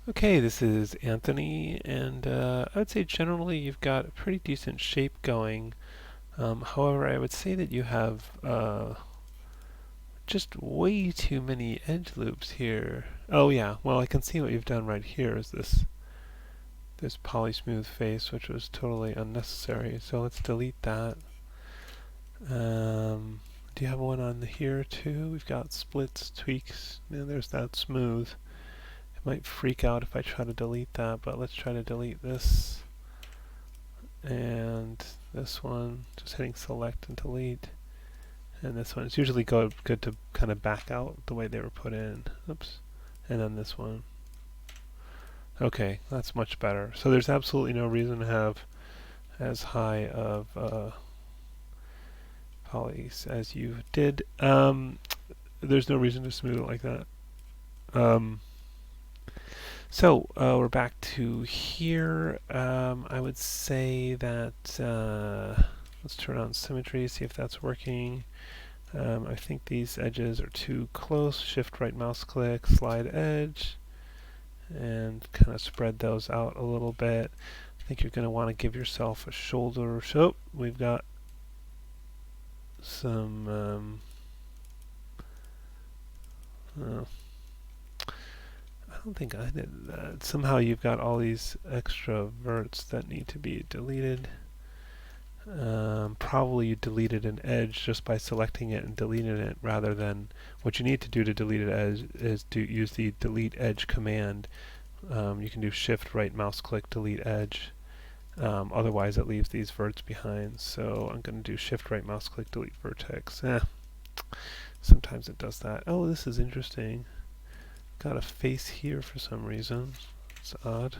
Okay, this is Anthony, and I would say generally you've got a pretty decent shape going. However, I would say that you have just way too many edge loops here. Oh yeah, well I can see what you've done right here is this poly smooth face, which was totally unnecessary. So let's delete that. Do you have one on here too? We've got splits, tweaks. Yeah, there's that smooth. It might freak out if I try to delete that, but let's try to delete this. And this one, just hitting select and delete. And this one, it's usually good to kind of back out the way they were put in. Oops. And then this one. Okay, that's much better. So there's absolutely no reason to have as high of polys as you did. There's no reason to smooth it like that. We're back to here. I would say that let's turn on symmetry, see if that's working. I think these edges are too close. Shift right mouse click, slide edge, and kind of spread those out a little bit. I think you're going to want to give yourself a shoulder. So we've got some. I don't think I did that. Somehow you've got all these extra verts that need to be deleted. Probably you deleted an edge just by selecting it and deleting it, rather than what you need to do to delete it is to use the delete edge command. You can do shift right mouse click delete edge. Otherwise it leaves these verts behind. So I'm going to do shift right mouse click delete vertex. Sometimes it does that. Oh, this is interesting. Got a face here for some reason. It's odd.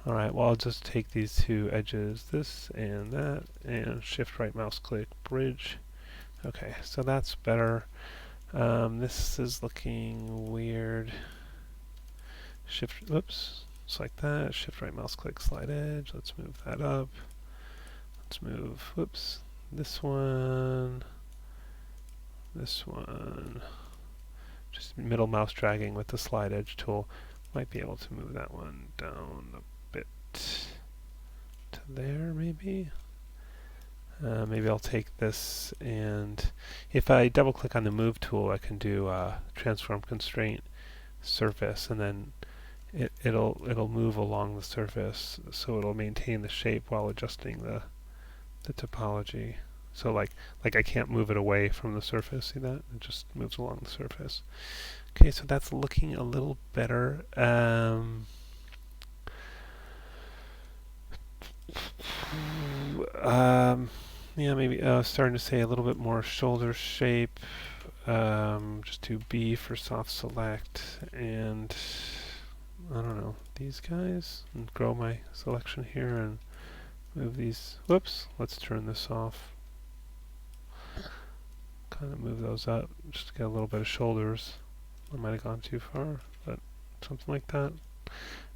Alright, well I'll just take these two edges, this and that, and shift right mouse click bridge. Okay, so that's better. This is looking weird. Shift, whoops, just like that. Shift right mouse click slide edge. Let's move that up. Let's move, whoops, this one. Just middle mouse dragging with the slide edge tool. Might be able to move that one down a bit to there, maybe. Maybe I'll take this, and if I double click on the move tool, I can do transform constraint surface, and then it'll move along the surface, so it'll maintain the shape while adjusting the topology. So like I can't move it away from the surface. See that? It just moves along the surface. Okay, so that's looking a little better. Yeah, maybe starting to say a little bit more shoulder shape. Just do B for soft select, and I don't know, these guys, and grow my selection here and move these. Whoops, let's turn this off. Kind of move those up just to get a little bit of shoulders. I might have gone too far, but something like that.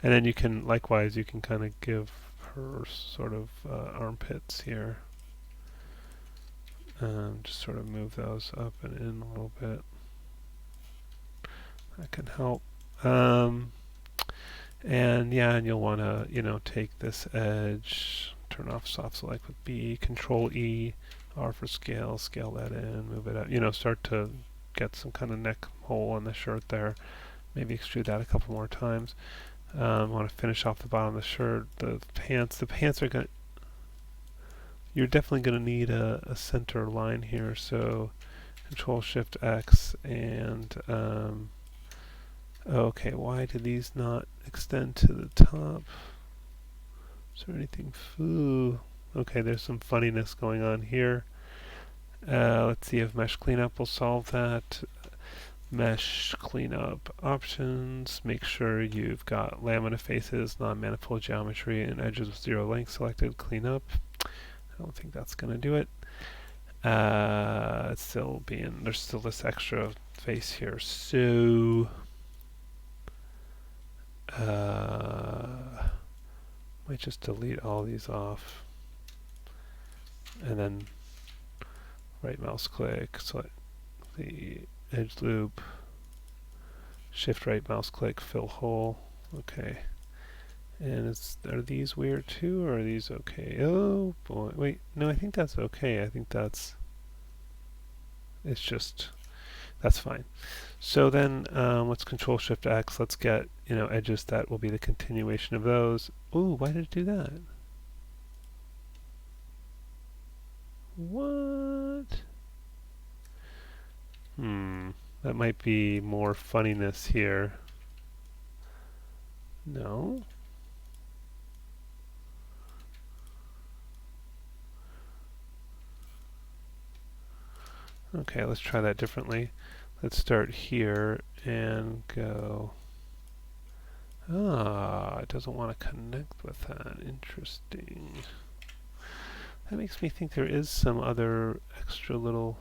And then you can, likewise, you can kind of give her sort of armpits here. Just sort of move those up and in a little bit. That can help. And yeah, and you'll want to, take this edge, turn off soft select with B, Control E, R for scale, scale that in, move it out. Start to get some kind of neck hole on the shirt there. Maybe extrude that a couple more times. Want to finish off the bottom of the shirt. The pants are going to, you're definitely going to need a center line here. So Control Shift X, and okay, why do these not extend to the top? Is there anything? Okay, there's some funniness going on here. Let's see if Mesh Cleanup will solve that. Mesh Cleanup options. Make sure you've got lamina faces, non-manifold geometry, and edges with zero length selected. Cleanup. I don't think that's going to do it. It's still there's still this extra face here. So might just delete all these off, and then right mouse click, select the edge loop, shift right mouse click, fill hole, Okay. And are these weird too, or are these okay? Oh boy, wait, no, I think that's okay. I think it's just, that's fine. So then, let's Control Shift X. Let's get, edges that will be the continuation of those. Ooh, why did it do that? What? That might be more funniness here. No? Okay, let's try that differently. Let's start here and go. Ah, it doesn't want to connect with that. Interesting. That makes me think there is some other extra little.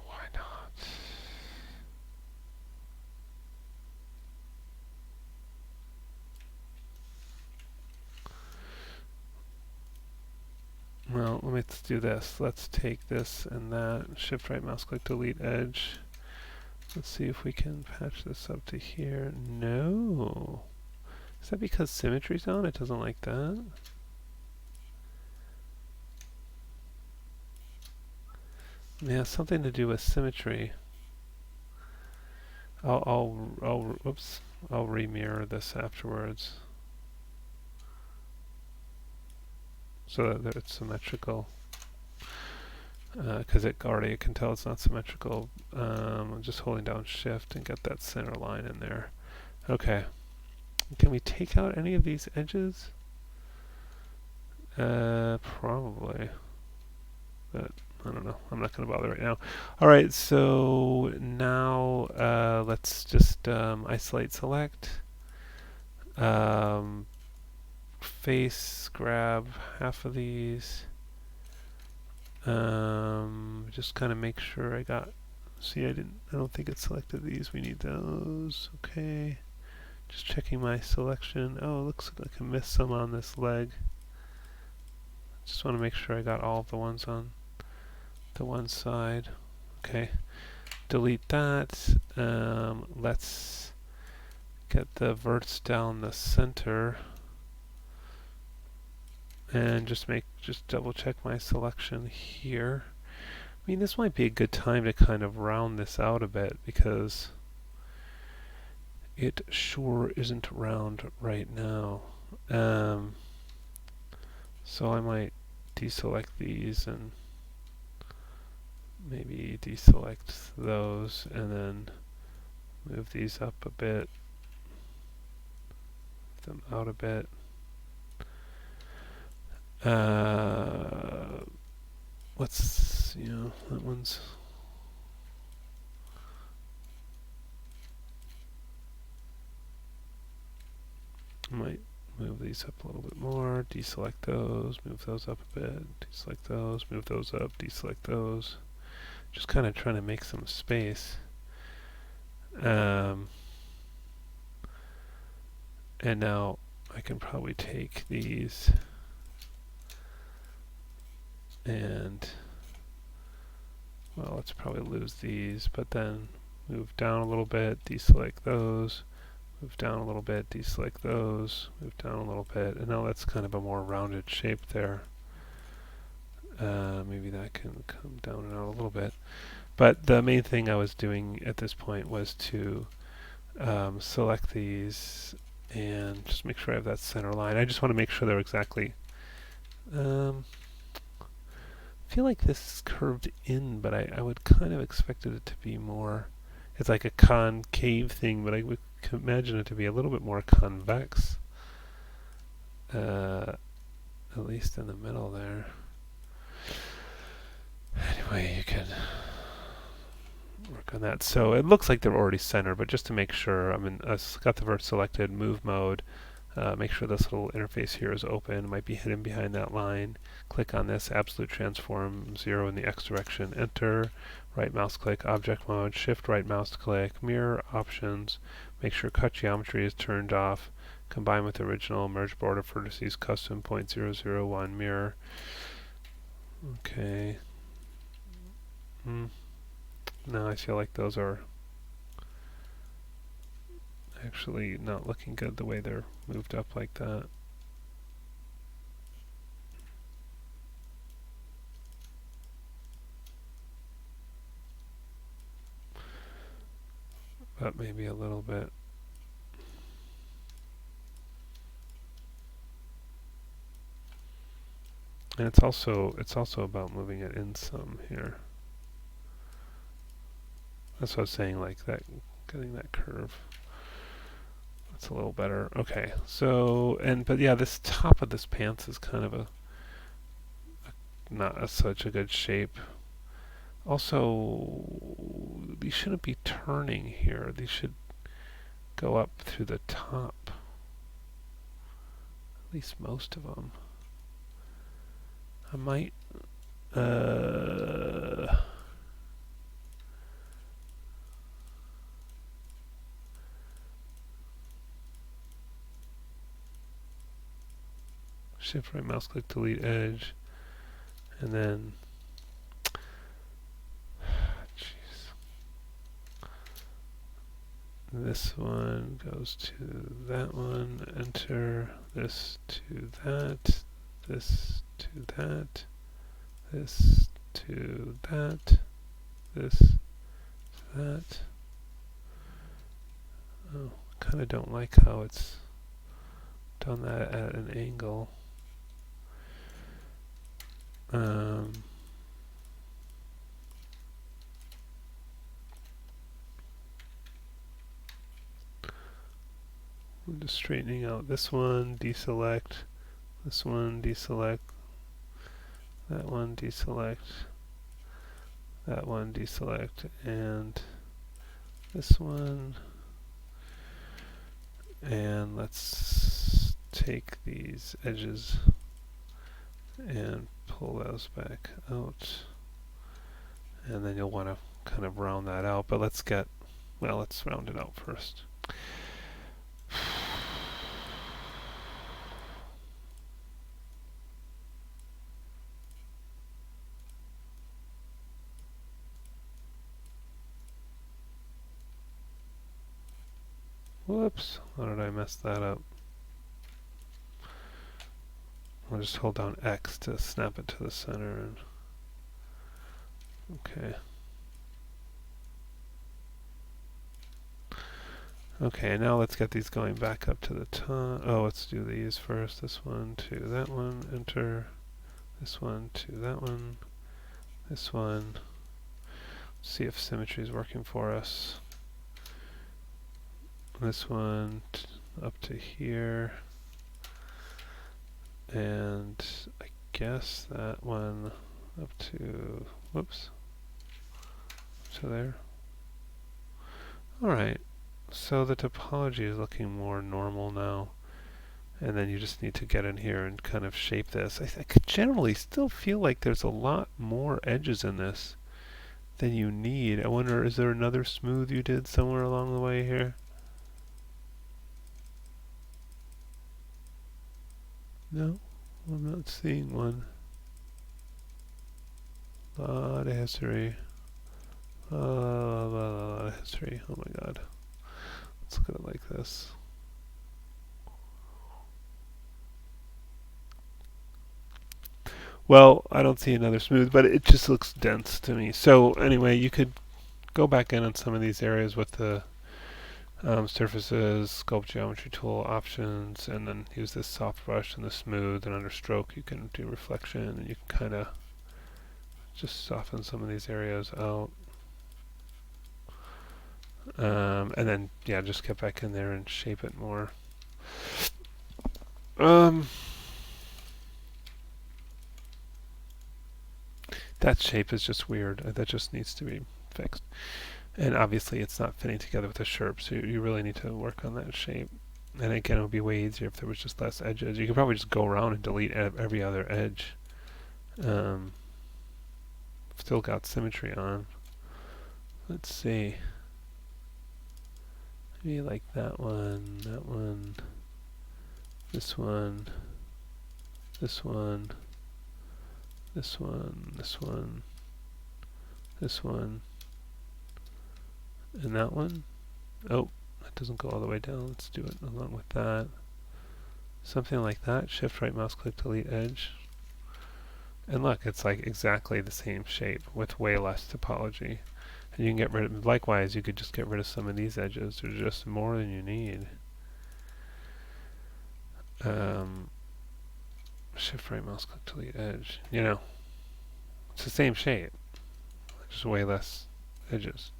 Why not? Well, let's do this. Let's take this and that, shift right mouse click, delete edge. Let's see if we can patch this up to here. No. Is that because symmetry's on? It doesn't like that? Yeah, something to do with symmetry. Whoops. I'll remirror this afterwards so that it's symmetrical. Because it can tell it's not symmetrical. I'm just holding down shift and get that center line in there. Okay. Can we take out any of these edges? Probably. But I don't know. I'm not going to bother right now. Alright, so now let's just isolate select. Face, grab half of these. Just kind of make sure I got. See, I don't think it selected these. We need those. Okay. Just checking my selection. Oh, it looks like I missed some on this leg. Just want to make sure I got all of the ones on the one side. Okay. Delete that. Let's get the verts down the center. And just double check my selection here. I mean, this might be a good time to kind of round this out a bit because it sure isn't round right now. So I might deselect these and maybe deselect those and then move these up a bit, move them out a bit. Let's, that one's. I might move these up a little bit more, deselect those, move those up a bit, deselect those, move those up, deselect those. Just kind of trying to make some space. And now I can probably take these and, well, let's probably lose these, but then move down a little bit, deselect those, move down a little bit, deselect those, move down a little bit, and now that's kind of a more rounded shape there. Maybe that can come down and out a little bit. But the main thing I was doing at this point was to select these and just make sure I have that center line. I just want to make sure they're exactly. I feel like this is curved in, but I would kind of expected it to be more. It's like a concave thing, but I would imagine it to be a little bit more convex. At least in the middle there. Anyway, you can work on that. So it looks like they're already centered, but just to make sure, I've got the vert selected, move mode. Make sure this little interface here is open. It might be hidden behind that line. Click on this, absolute transform, 0 in the X direction, enter, right mouse click, object mode, shift right mouse click, mirror options, make sure cut geometry is turned off, combine with original, merge border vertices, custom 0.001 mirror. Okay. No, I feel like those are actually not looking good the way they're moved up like that. But maybe a little bit. And it's also about moving it in some here. That's what I was saying, like that, getting that curve. That's a little better. Okay, so but yeah, this top of this pants is kind of a not such a good shape. Also, these shouldn't be turning here. These should go up through the top. At least most of them. I might shift right mouse click delete edge, and then jeez, this one goes to that one, enter this to that, this to that, this to that, this to that. Oh, kind of don't like how it's done that at an angle. I'm just straightening out this one, deselect, this one, deselect, that one, deselect, that one, deselect, and this one. And let's take these edges and pull those back out. And then you'll want to kind of round that out. But let's round it out first. Whoops, how did I mess that up? I'll just hold down X to snap it to the center. And okay. Okay, now let's get these going back up to the top. Oh, let's do these first. This one to that one, enter. This one to that one. This one. See if symmetry is working for us. This one up to here. And I guess that one up to, whoops, to there. Alright, so the topology is looking more normal now. And then you just need to get in here and kind of shape this. I could generally still feel like there's a lot more edges in this than you need. I wonder, is there another smooth you did somewhere along the way here? No, I'm not seeing one. A lot of history. A lot of history. Oh my god. Let's look at it like this. Well, I don't see another smooth, but it just looks dense to me. So anyway, you could go back in on some of these areas with the surfaces, sculpt geometry tool options, and then use this soft brush and the smooth, and under stroke you can do reflection, and you can kind of just soften some of these areas out. And then, yeah, just get back in there and shape it more. That shape is just weird. That just needs to be fixed. And obviously it's not fitting together with the sherp, so you really need to work on that shape. And again, it would be way easier if there was just less edges. You could probably just go around and delete every other edge. Still got symmetry on. Let's see. Maybe like that one, this one, this one, this one, this one, this one, and that one. Oh, it doesn't go all the way down. Let's do it along with that. Something like that. Shift right mouse click, delete edge. And look, it's like exactly the same shape with way less topology. And you can get rid of, likewise, you could just get rid of some of these edges. There's just more than you need. Shift right mouse click, delete edge. You know, it's the same shape, just way less edges.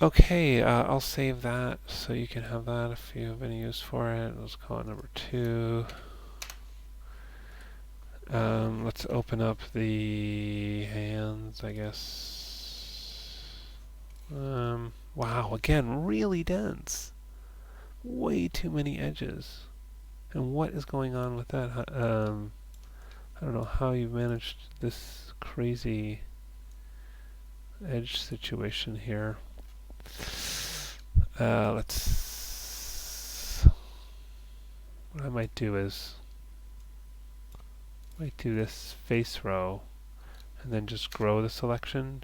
Okay, I'll save that so you can have that if you have any use for it. Let's call it number 2. Let's open up the hands, I guess. Wow, again, really dense. Way too many edges. And what is going on with that? I don't know how you managed this crazy edge situation here. What I might do is do this face row and then just grow the selection,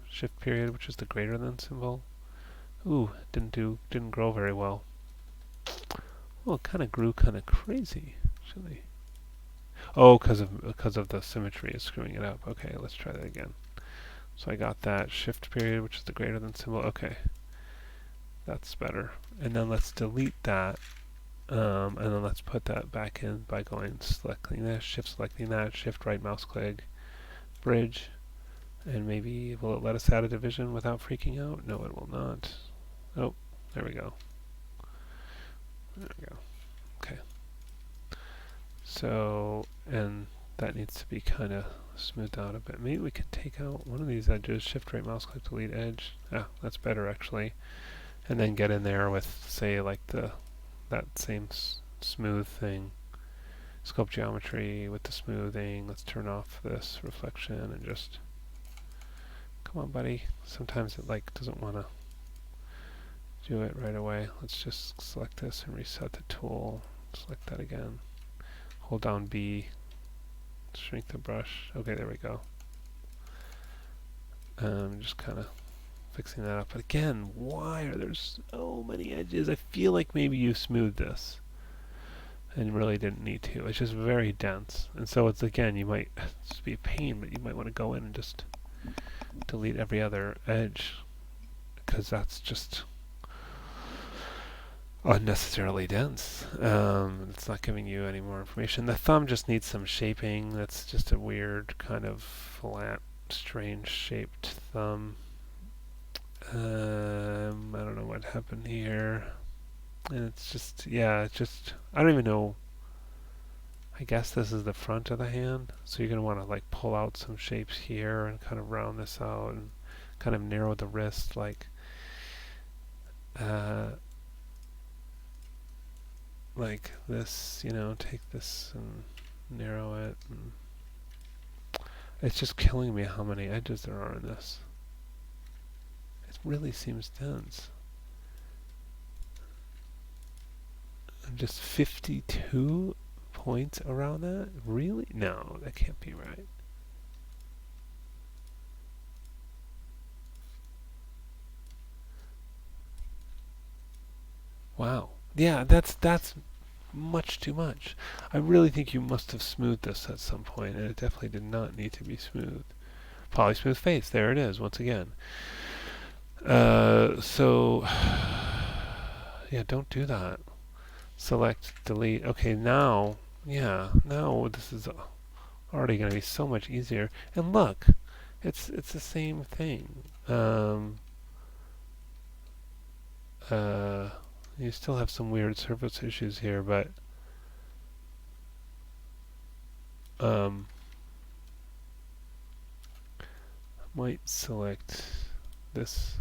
shift period, which is the greater than symbol. Ooh, didn't grow very well. Well, it kind of grew kind of crazy, actually. Oh, because of the symmetry is screwing it up. Okay, let's try that again. So I got that shift period, which is the greater than symbol. Okay, that's better. And then let's delete that, and then let's put that back in by selecting this, shift selecting that, shift right mouse click, bridge, and maybe will it let us add a division without freaking out? No, it will not. Oh, there we go. There we go. Okay. So, and that needs to be kind of smoothed out a bit. Maybe we can take out one of these edges, shift right mouse click, delete edge. Ah, that's better actually. And then get in there with, say, like that same smooth thing. Sculpt geometry with the smoothing. Let's turn off this reflection and just, come on buddy. Sometimes it like doesn't want to do it right away. Let's just select this and reset the tool. Select that again. Hold down B. Shrink the brush. Okay, there we go. Just kind of fixing that up. But again, why are there so many edges? I feel like maybe you smoothed this and really didn't need to. It's just very dense. And so it's, again, you might just be a pain, but you might want to go in and just delete every other edge, because that's just unnecessarily dense. It's not giving you any more information. The thumb just needs some shaping. That's just a weird kind of flat, strange shaped thumb. I don't know what happened here. And it's just, yeah, it's just, I don't even know. I guess this is the front of the hand. So you're going to want to like pull out some shapes here and kind of round this out and kind of narrow the wrist like this, you know, take this and narrow it. And it's just killing me how many edges there are in this. It really seems dense. And just 52 points around that? Really? No, that can't be right. Wow. Yeah, that's much too much. I really think you must have smoothed this at some point, and it definitely did not need to be smoothed. Polysmooth face, there it is, once again. So, yeah, don't do that. Select, delete. Okay, now, yeah, now this is already going to be so much easier. And look, it's the same thing. You still have some weird surface issues here, but might select this.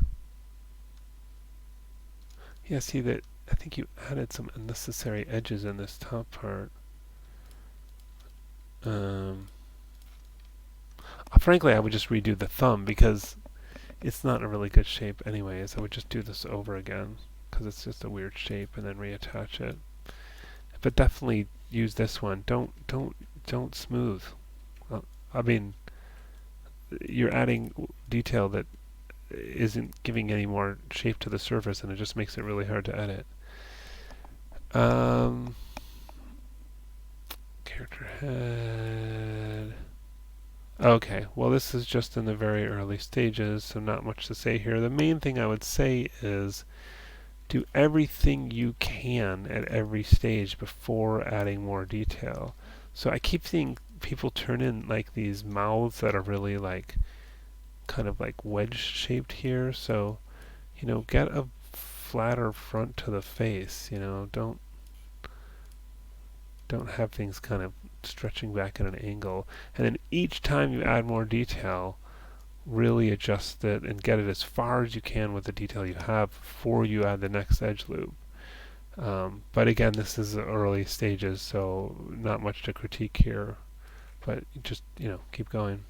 Yeah, see that I think you added some unnecessary edges in this top part. Frankly, I would just redo the thumb because it's not a really good shape anyways. I would just do this over again because it's just a weird shape and then reattach it. But definitely use this one. Don't smooth. I mean, you're adding detail that isn't giving any more shape to the surface, and it just makes it really hard to edit. Um, Character head. Okay, well this is just in the very early stages, so not much to say here. The main thing I would say is do everything you can at every stage before adding more detail. So I keep seeing people turn in like these mouths that are really like kind of like wedge shaped here. So, get a flatter front to the face, don't have things kind of stretching back at an angle. And then each time you add more detail, really adjust it and get it as far as you can with the detail you have before you add the next edge loop. But again, this is the early stages, so not much to critique here. But just, keep going.